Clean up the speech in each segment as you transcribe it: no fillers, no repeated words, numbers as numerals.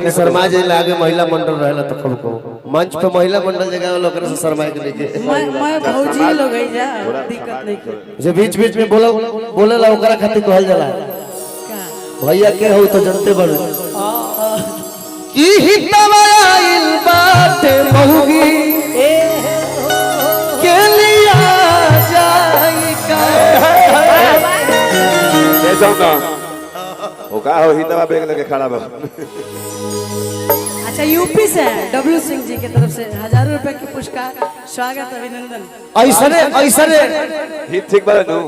शर्मा जे लागे महिला मंडल रहेला तो कब को मंच पे महिला मंडल जगह लोग से शर्मा के लेके मैं भौजी लोग है जा दिक्कत नहीं के जे बीच में बोलेला ओकरा खातिर कहल जाला भैया के हो तो जनते बड़े की हितवा आइल बाटे महुगी के लिया जाई का कैसा का वो का हो हितवा बैग लेके खड़ा बा। अच्छा यूपी से डब्ल्यू सिंह जी की तरफ से 1000 रुपए की पुरस्कार स्वागत अभिनंदन। ऐसने हित ठीक बारे नु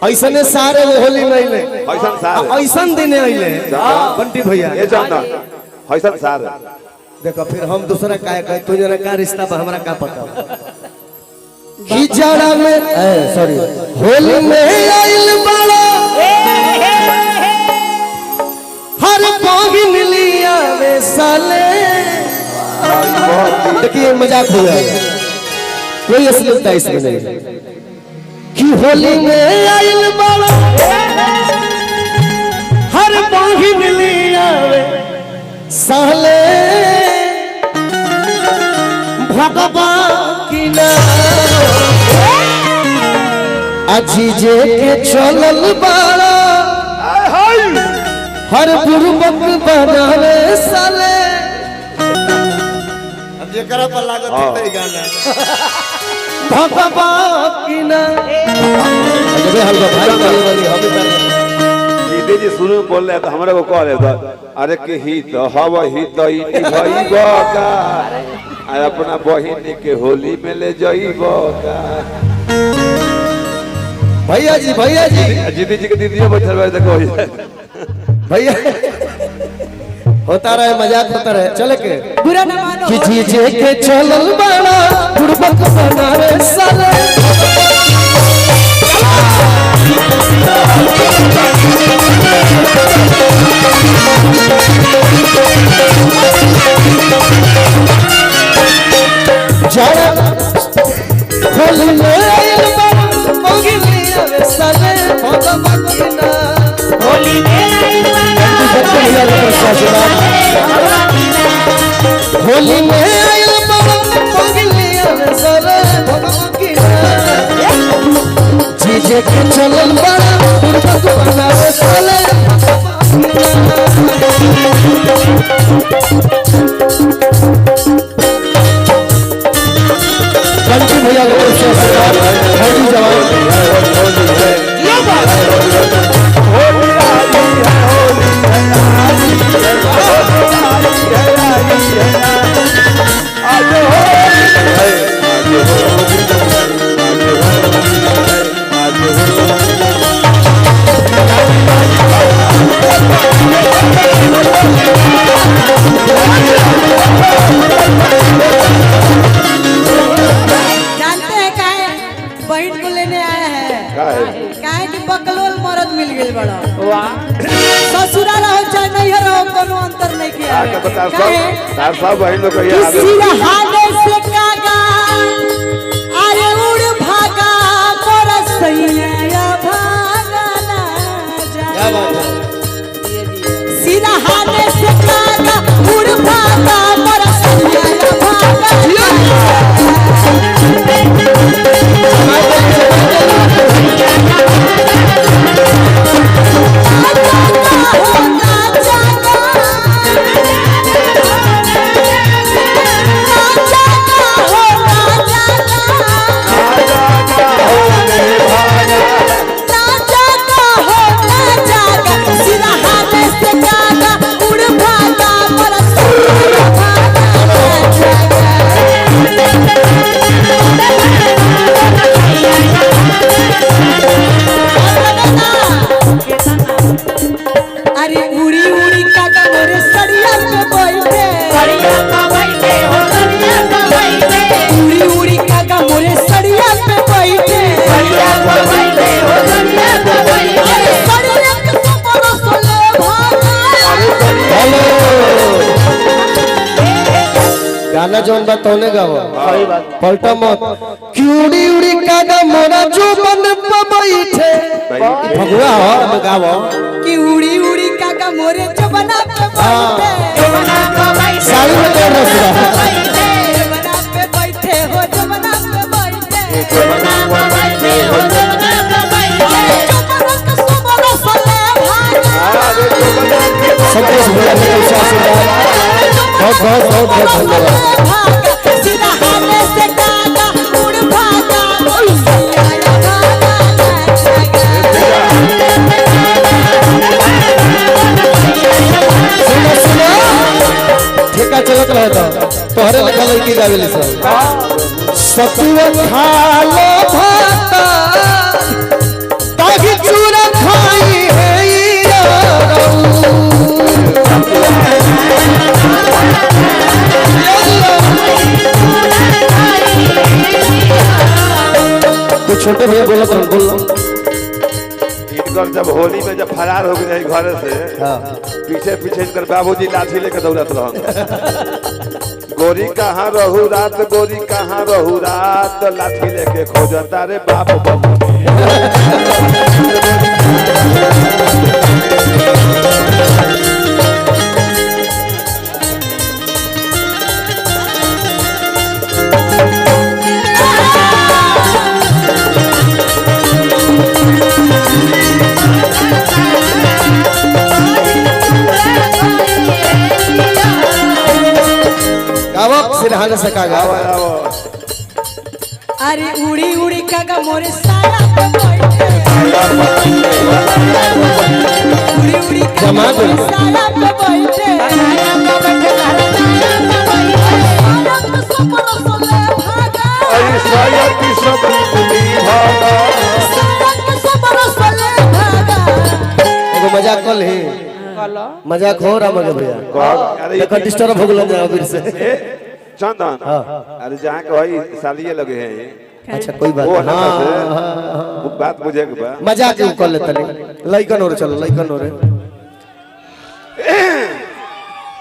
ऐसने सारे होली में आइले ऐसन सार ऐसन दिन आइले बंटी भैया ये जानना ऐसन सार देखो फिर हम दूसरा का कहे तू जना का रिश्ता बा हमरा का पता की जाड़ा में सॉरी होली में आइल बाड़ा हर पौगिन लिया वे साले देखिए मजाक हो गया कोई असलियत इसमें नहीं कि होली में आइल बाड़ा हर पौगिन लिया वे साले भगवा की ना अजी जे के चलल बाड़ा हर बुरबक बनावे साले अब जेकरा पर लागत है गाना भगवा की ना अरे हलवा भाई वाली हम दीदी जी शुरू में बोल रहे तो हमरा को कह रहे था अरे के हित हवा हित इटी भई बका आ अपना बहिन के होली में ले जाइबो का भैया जी दीदी जी के दीदी बैठल बा देखो भैया होता रहे मजाक होता रहे चले के बुरा न मानो कि जी जे के चलल बाड़ा बुरबक बनावे साले जाड़ा होली में आइल बाड़ा पौगिन लिया वे साले भगवा की ना होली में होली में आइल बाबा पौगिन लिया वे साले भगवा की ना जीजे के चलल बाड़ा बुरबक बनावे साले बंटी भैया को होली जवान ये बात जानते हैं काहे बहन को लेने आया है काहे कि बकलोल मर्द मिल गेल बड़ा ससुरा रहो चाहे नहीं रहो कोनो अंतर नहीं किया तार सब बहिन लोग ये किसी हाले से कागा अरे उड़ भागा मोर सैया भागा ना जा क्या बात है सीधा हाले से कागा उड़ भागा मोर सैया भागा गाना जौन बा तौने गावो पलटा मत कि उड़ी उड़ी कागा मोरा जो बन पे बैठे भगवा हो गावो कि उड़ी उड़ी काका मोरे जबना पे बैठे साड़ी में कर रहा जबना पे बैठे हो जबना पे बैठे जबना पे बैठे हो जबना पे बैठे जबना सले संतोष भैया ने आशीर्वाद बहुत बहुत बहुत धन्यवाद सीधा हाथे से काका उड़ भागा आया भागा सुनो सुनो ठेका चलत रहता तोहरे लखा लड़की गावेली सब सतुआ खा लो भाता ताकि चूरा खाई है कुछ छोटे भैया बोला तो बोल इनकर जब होली में जब फरार हो गए घर से पीछे पीछे इनकर बाबूजी लाठी लेकर दौड़त रह गोरी कहाँ रहू रात गोरी कहाँ रहू रात लाठी लेके खोजता रे बाप सिरहाने से कागा अरे उड़ी उड़ी काका मोरे साया पे बैठे उड़ी उड़ी काका मोरे साया पे बैठे अरे साया की सब भागा एगो मजाक कर ले मजाक हो रहा मगे भैया अरे देखो डिस्टर्ब हो गया जाओ फिर से चंदन अरे जहाँ के भाई सालिए लगे हैं ये अच्छा कोई बात वो नहीं वो बात बुझे के बा मजाक क्यों कर लेते नहीं लइकन और चलो लइकन और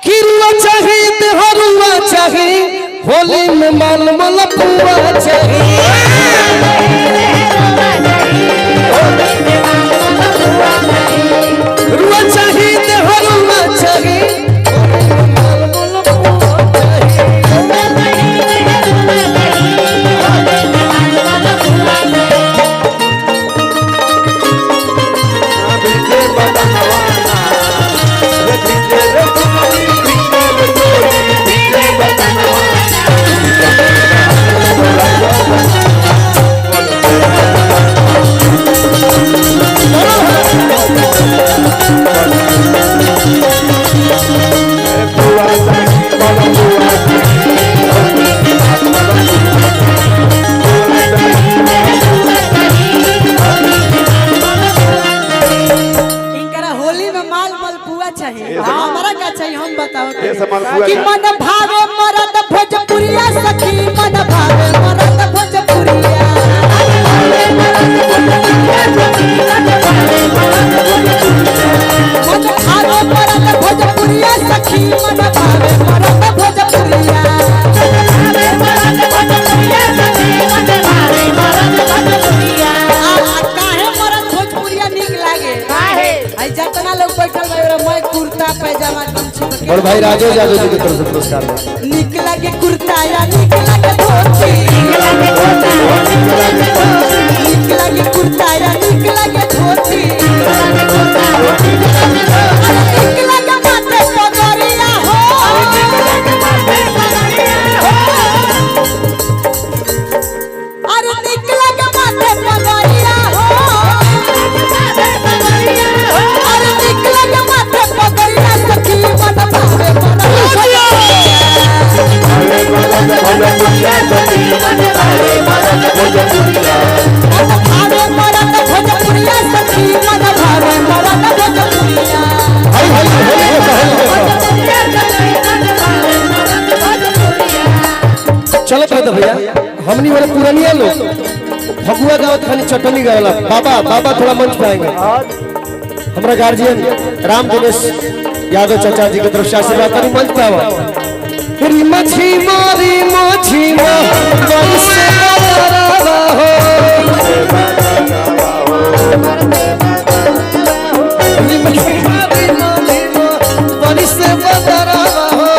किरुआ चाहिए हरुआ चाहिए होली में माल मलपुआ चाहिए रुआ चाहिए हरुआ चाहिए हमारा क्या चाहिए हम बताओ कि मन भावे मरद भोजपुरिया सखी मन भावे मरद भोजपुरिया मन भावे मरद भोजपुरिया सखी मन भावे मरद भोजपुरिया काहे मरद भोजपुरिया निक लागे काहे आई जतना लोग बैठल बा मैं कुर्ता पैजामा गमछी और भाई राजेश यादव जी की तरफ से पुरस्कार है निक लागे कुर्ता या निक लागे धोती निक लागे कुर्ता या निक लागे धोती निक लागे माथे पगड़िया हो अरे निक लागे माथे पगड़िया हो अरे निक लागे माथे पगड़िया सखी मन भावे चलो तो भैया हमनी वाले पुरानिया लोग फगुआ गाँव खाली चटनी गावला बाबा बाबा थोड़ा मंच पे आएंगे हमारा गार्जियन राम दिनेश यादव चाचा जी की तरफ से आशीर्वाद करी मंच पे आवा रिमा झिमा बरसे बदरवा हो रिमा झिमा बरसे बदरवा हो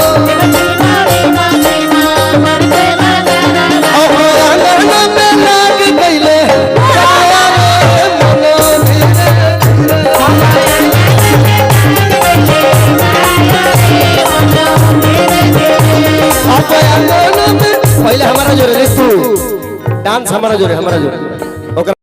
आंगन में लाग गइले पहले हमारा जोरे तू डांस हमारा जोरे